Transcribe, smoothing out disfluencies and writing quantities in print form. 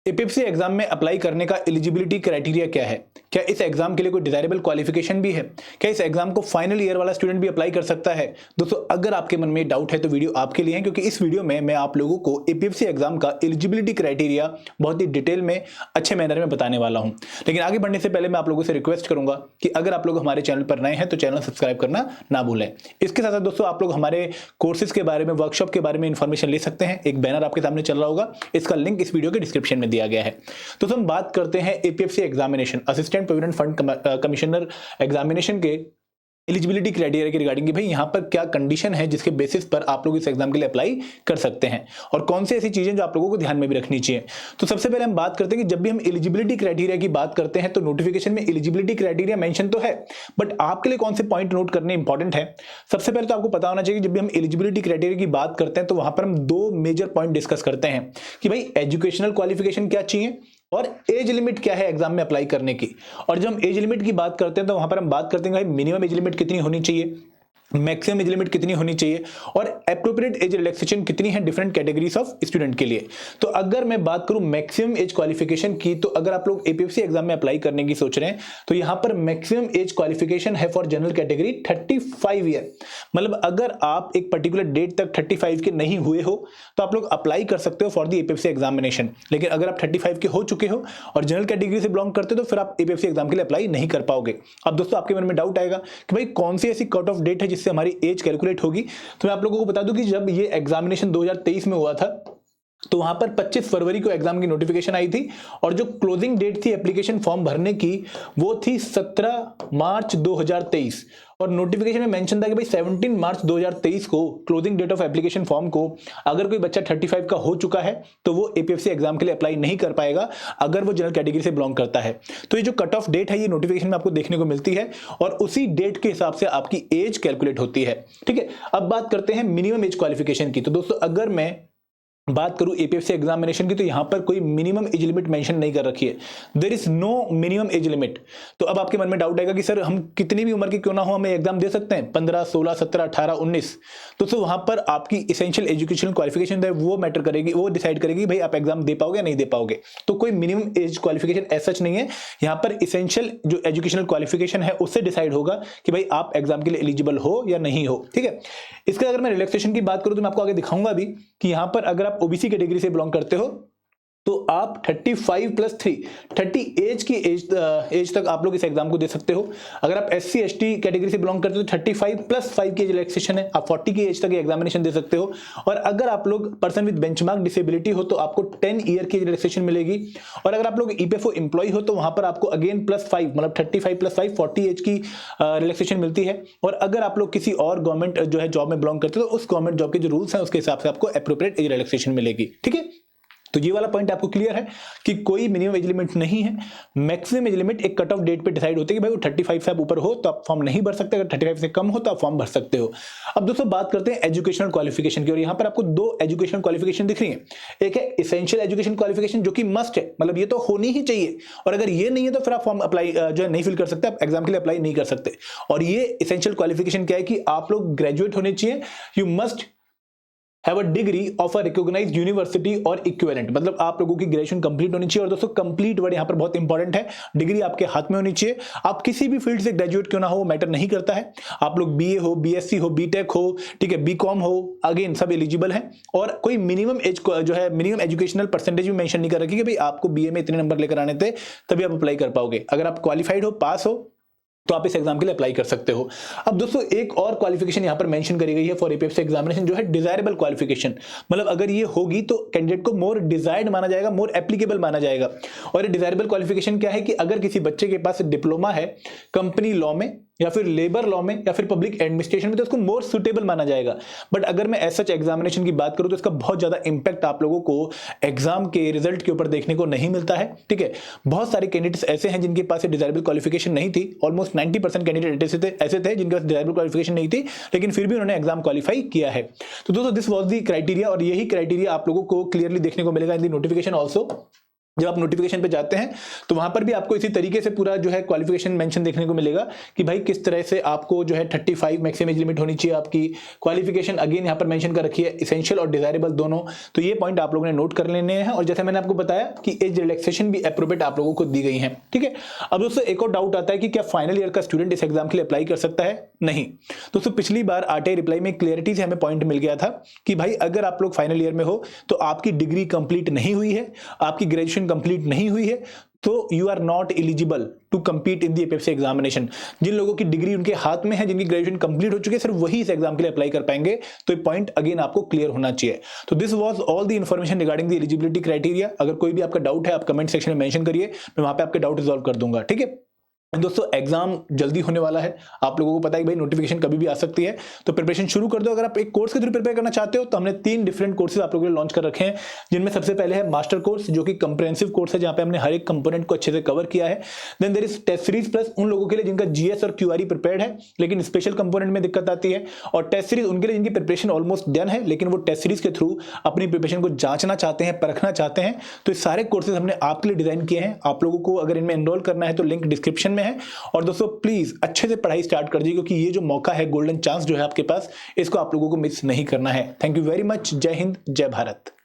APFC exam में apply करने का एलिजिबिलिटी क्राइटेरिया क्या है? क्या इस एग्जाम के लिए कोई डिजायरेबल क्वालिफिकेशन भी है? क्या इस एग्जाम को फाइनल ईयर वाला स्टूडेंट भी अप्लाई कर सकता है? दोस्तों, अगर आपके मन में डाउट है तो वीडियो आपके लिए है, क्योंकि इस वीडियो में मैं आप लोगों को एपीएफसी एग्जाम का एलिजिबिलिटी क्राइटेरिया बहुत ही डिटेल में अच्छे मैनर में बताने वाला हूं। लेकिन आगे बढ़ने से पहले मैं आप लोगों से रिक्वेस्ट करूंगा कि अगर आप लोग हमारे चैनल पर नए हैं तो चैनल सब्सक्राइब करना ना भूलें। इसके साथ साथ दोस्तों, आप लोग हमारे कोर्सेज के बारे में, वर्कशॉप के बारे में इंफॉर्मेशन ले सकते हैं। एक बैनर आपके सामने चल रहा होगा, इसका लिंक इस वीडियो के डिस्क्रिप्शन में दिया गया है। तो हम बात करते हैं APFC examination, assistant provident fund commissioner examination के एलिजिबिलिटी क्राइटेरिया की रिगार्डिंग कि भाई यहां पर क्या कंडीशन है जिसके बेसिस पर आप लोग इस एग्जाम के लिए अप्लाई कर सकते हैं, और कौन सी ऐसी चीजें जो आप लोगों को ध्यान में भी रखनी चाहिए। तो सबसे पहले हम बात करते हैं कि जब भी हम एलिजिबिलिटी क्राइटेरिया की बात करते हैं तो नोटिफिकेशन में एलिजिबिलिटी क्राइटेरिया मेंशन तो है, बट आपके लिए कौन से पॉइंट नोट करने इंपॉर्टेंट है। सबसे पहले तो आपको पता होना चाहिए कि जब भी हम एलिजिबिलिटी क्राइटेरिया की बात करते हैं तो वहां पर हम दो मेजर पॉइंट डिस्कस करते हैं कि भाई एजुकेशनल क्वालिफिकेशन क्या चाहिए और एज लिमिट क्या है एग्जाम में अप्लाई करने की। और जब हम एज लिमिट की बात करते हैं तो वहां पर हम बात करते हैं भाई मिनिमम एज लिमिट कितनी होनी चाहिए, मैक्सिमम एज लिमिट कितनी होनी चाहिए, और एप्रोप्रिएट एज रिलैक्सेशन कितनी है डिफरेंट कैटेगरीज ऑफ स्टूडेंट के लिए। तो अगर मैं बात करूं मैक्सिमम एज क्वालिफिकेशन की, तो अगर आप लोग एपीएफसी एग्जाम में अप्लाई करने की सोच रहे हैं तो यहां पर मैक्सिमम एज क्वालिफिकेशन है फॉर जनरल कैटेगरी 35 ईयर। मतलब अगर आप एक पर्टिकुलर डेट तक 35 के नहीं हुए हो तो आप लोग अप्लाई कर सकते हो फॉर द एपीएफसी एग्जामिनेशन। लेकिन अगर आप 35 के हो चुके हो और जनरल कैटेगरी से बिलोंग करते हो तो फिर आप एपीएफसी एग्जाम के लिए अप्लाई नहीं कर पाओगे। अब दोस्तों, आपके मन में डाउट आएगा कि भाई कौन सी ऐसी कट ऑफ डेट है जिससे हमारी एज कैलकुलेट होगी। तो मैं आप लोगों को बता दूं कि जब ये एग्जामिनेशन 2023 में हुआ था तो वहां पर 25 फरवरी को एग्जाम की नोटिफिकेशन आई थी, और जो क्लोजिंग डेट थी एप्लीकेशन फॉर्म भरने की वो थी 17 मार्च 2023, और नोटिफिकेशन में मेंशन था कि भाई 17 मार्च 2023 को closing date of application form को अगर कोई बच्चा 35 का हो चुका है तो वो एपीएफसी एग्जाम के लिए अप्लाई नहीं कर पाएगा अगर वो जनरल कैटेगरी से बिलोंग करता है। तो ये जो कट ऑफ डेट है ये नोटिफिकेशन में आपको देखने को मिलती है, और उसी डेट के हिसाब से आपकी एज कैलकुलेट होती है। ठीक है, अब बात करते हैं मिनिमम एज क्वालिफिकेशन की। तो दोस्तों, अगर मैं बात करूं एपीएफसी एग्जामिनेशन की तो यहां पर कोई मिनिमम एज लिमिट मेंशन नहीं कर रखी है। There is no minimum age limit. तो अब आपके मन में डाउट आएगा कि सर हम कितनी भी उम्र के क्यों ना हो हमें एग्जाम दे सकते हैं, 15, 16, 17, 18, 19। तो वहां पर आपकी इसेंशियल एजुकेशनल क्वालिफिकेशन है वो मैटर करेगी, वो डिसाइड करेगी भाई आप एग्जाम दे पाओगे या नहीं दे पाओगे। तो कोई minimum age qualification as such नहीं है, यहां पर इसेंशियल जो एजुकेशनल क्वालिफिकेशन है उससे डिसाइड होगा कि भाई आप एग्जाम के लिए एलिजिबल हो या नहीं हो। ठीक है, इसका अगर मैं रिलैक्सेशन की बात करूं तो मैं आपको आगे दिखाऊंगा भी कि यहां पर अगर आप ओबीसी कैटेगरी से बिलोंग करते हो तो आप 35 + 3 30 एज तक आप लोग इस एग्जाम को दे सकते हो। अगर आप एससी एसटी कैटेगरी से बिलोंग करते हो तो 35 + 5 की एज रिलैक्सेशन है, आप 40 की एज तक एग्जामिनेशन दे सकते हो। और अगर आप लोग पर्सन विद बेंचमार्क डिसेबिलिटी हो तो आपको 10 ईयर की रिलैक्सेशन मिलेगी। और अगर आप लोग ईपीएफओ एम्प्लॉय हो तो वहां पर आपको अगेन +5 मतलब 35 + 5 40 एज की रिलैक्सेशन मिलती है। और अगर आप लोग किसी और गवर्नमेंट जो है जॉब में बिलोंग करते हो तो उस गवर्नमेंट जॉब के जो रूल्स हैं उसके हिसाब से आपको एप्रोप्रिएट एज रिलैक्सेशन मिलेगी। ठीक है, तो ये वाला पॉइंट आपको क्लियर है कि कोई मिनिमम एज लिमिट नहीं है। मैक्सिमम एज लिमिट एक कट ऑफ डेट पे डिसाइड होती है कि भाई वो 35 से आप ऊपर हो तो आप फॉर्म नहीं भर सकते, अगर 35 से कम हो तो आप फॉर्म भर सकते हो। अब दोस्तों, बात करते हैं एजुकेशनल क्वालिफिकेशन की, और यहां पर आपको दो एजुकेशनल क्वालिफिकेशन दिख रही है। एक है इसेंशियल एजुकेशन क्वालिफिकेशन जो कि मस्ट है, मतलब ये तो होनी ही चाहिए, और अगर ये नहीं है तो फिर आप फॉर्म अप्लाई जो है नहीं फिल कर सकते, आप एग्जाम के लिए अप्लाई नहीं कर सकते। और ये इसेंशियल क्वालिफिकेशन क्या है कि आप लोग ग्रेजुएट होने चाहिए, you must have a degree of a recognised university और इक्विवेलेंट, मतलब आप लोगों की ग्रेजुएशन कंप्लीट होनी चाहिए। और दोस्तों, कंप्लीट वर्ड यहां पर बहुत इंपॉर्टेंट है, डिग्री आपके हाथ में होनी चाहिए। आप किसी भी फील्ड से ग्रेजुएट क्यों ना हो मैटर नहीं करता है, आप लोग बीए हो, बीएससी हो, बीटेक हो, ठीक है, बीकॉम हो, अगेन सब एलिजिबल हैं। और कोई मिनिमम एज जो है मिनिमम एजुकेशनल परसेंटेज भी मेंशन नहीं कर रखी कि भाई आपको बीए में इतने नंबर लेकर आने थे तभी आप अप्लाई कर पाओगे। अगर आप क्वालिफाइड हो, पास हो, तो आप इस एग्जाम के लिए अप्लाई कर सकते हो। अब दोस्तों, एक और क्वालिफिकेशन यहां पर मेंशन करी गई है फॉर एपीएफसी एग्जामिनेशन जो है डिजायरेबल क्वालिफिकेशन। मतलब अगर ये होगी तो कैंडिडेट को मोर डिजायर्ड माना जाएगा, मोर एप्लीकेबल माना जाएगा। और ये डिजायरेबल क्वालिफिकेशन क्या है कि अगर किसी बच्चे के पास डिप्लोमा है कंपनी लॉ में या फिर लेबर लॉ में या फिर पब्लिक एडमिनिस्ट्रेशन में तो उसको मोर सुटेबल माना जाएगा। बट अगर मैं एज सच एग्जामिनेशन की बात करूं तो इसका बहुत ज्यादा इंपैक्ट आप लोगों को एग्जाम के रिजल्ट के ऊपर देखने को नहीं मिलता है। ठीक है, बहुत सारे कैंडिडेट्स ऐसे हैं जिनके पास डिजायरेबल क्वालिफिकेशन नहीं थी, ऑलमोस्ट 90% कैंडिडेट ऐसे थे जिनके पास डिजायरेबल क्वालिफिकेशन नहीं थी, लेकिन फिर भी उन्होंने एग्जाम क्वालिफाई किया है। तो दोस्तों, दिस वाज द क्राइटेरिया, और यही क्राइटेरिया आप लोगों को क्लियरली देखने को मिलेगा इन द नोटिफिकेशन ऑल्सो। जब आप नोटिफिकेशन पे जाते हैं तो वहां पर भी आपको इसी तरीके से पूरा जो है क्वालिफिकेशन मेंशन देखने को मिलेगा कि भाई किस तरह से आपको जो है 35 मैक्सिमम एज लिमिट होनी चाहिए आपकी। क्वालिफिकेशन अगेन यहाँ पर मेंशन कर रखी है, इसेंशियल और डिजायरेबल दोनों। तो ये पॉइंट आप लोगों ने नोट कर लेने हैं। और जैसे मैंने आपको बताया कि एज रिलैक्सेशन भी अप्रोप्रिएट आप लोगों को दी गई है, ठीक है। अब दोस्तों एक और डाउट आता है कि क्या फाइनल ईयर का स्टूडेंट इस एग्जाम के लिए अप्लाई कर सकता है? नहीं दोस्तों, पिछली बार आरटीआई रिप्लाई में क्लियरिटी से हमें पॉइंट मिल गया था कि भाई अगर आप लोग फाइनल ईयर में हो तो आपकी डिग्री कंप्लीट नहीं हुई है, आपकी ग्रेजुएशन कंप्लीट नहीं हुई है, तो you are not eligible to compete in the APFC examination. जिन लोगों की डिग्री उनके हाथ में है, जिनकी ग्रेजुएशन कंप्लीट हो चुकी है, सिर्फ वही इस एग्जाम के लिए अप्लाई कर पाएंगे। तो ये पॉइंट अगेन आपको क्लियर होना चाहिए। तो this was all the information regarding the eligibility criteria. अगर कोई भी आपका डाउट है आप कमेंट सेक्शन में मेंशन करिए, मैं वहां पे आपके डाउट रिजॉल्व कर दूंगा, ठीक है। दोस्तों एग्जाम जल्दी होने वाला है, आप लोगों को पता है कि भाई नोटिफिकेशन कभी भी आ सकती है, तो प्रिपरेशन शुरू कर दो। अगर आप एक कोर्स के थ्रू प्रिपेयर करना चाहते हो तो हमने 3 डिफरेंट कोर्सेज आप लोगों के लिए लॉन्च कर रखे हैं, जिनमें सबसे पहले है मास्टर कोर्स, जो कि कंप्रेहेंसिव कोर्स है, जहां पे हमने हर एक कंपोनेंट को अच्छे से कवर किया है। Then there is test series plus, उन लोगों के लिए जिनका जीएस और क्यूआरई प्रिपेयर्ड है लेकिन स्पेशल कंपोनेंट में दिक्कत आती है। और टेस्ट सीरीज उनके लिए जिनकी प्रिपरेशन ऑलमोस्ट डन है, लेकिन वो टेस्ट सीरीज के थ्रू अपनी प्रिपरेशन को जांचना चाहते हैं, परखना चाहते हैं। तो ये सारे कोर्सेज हमने आपके लिए डिजाइन किए हैं। आप लोगों को अगर इनमें एनरोल करना है तो लिंक डिस्क्रिप्शन में है। और दोस्तों प्लीज अच्छे से पढ़ाई स्टार्ट कर दीजिए, क्योंकि ये जो मौका है, गोल्डन चांस जो है आपके पास, इसको आप लोगों को मिस नहीं करना है। Thank you very much. जय हिंद, जय भारत।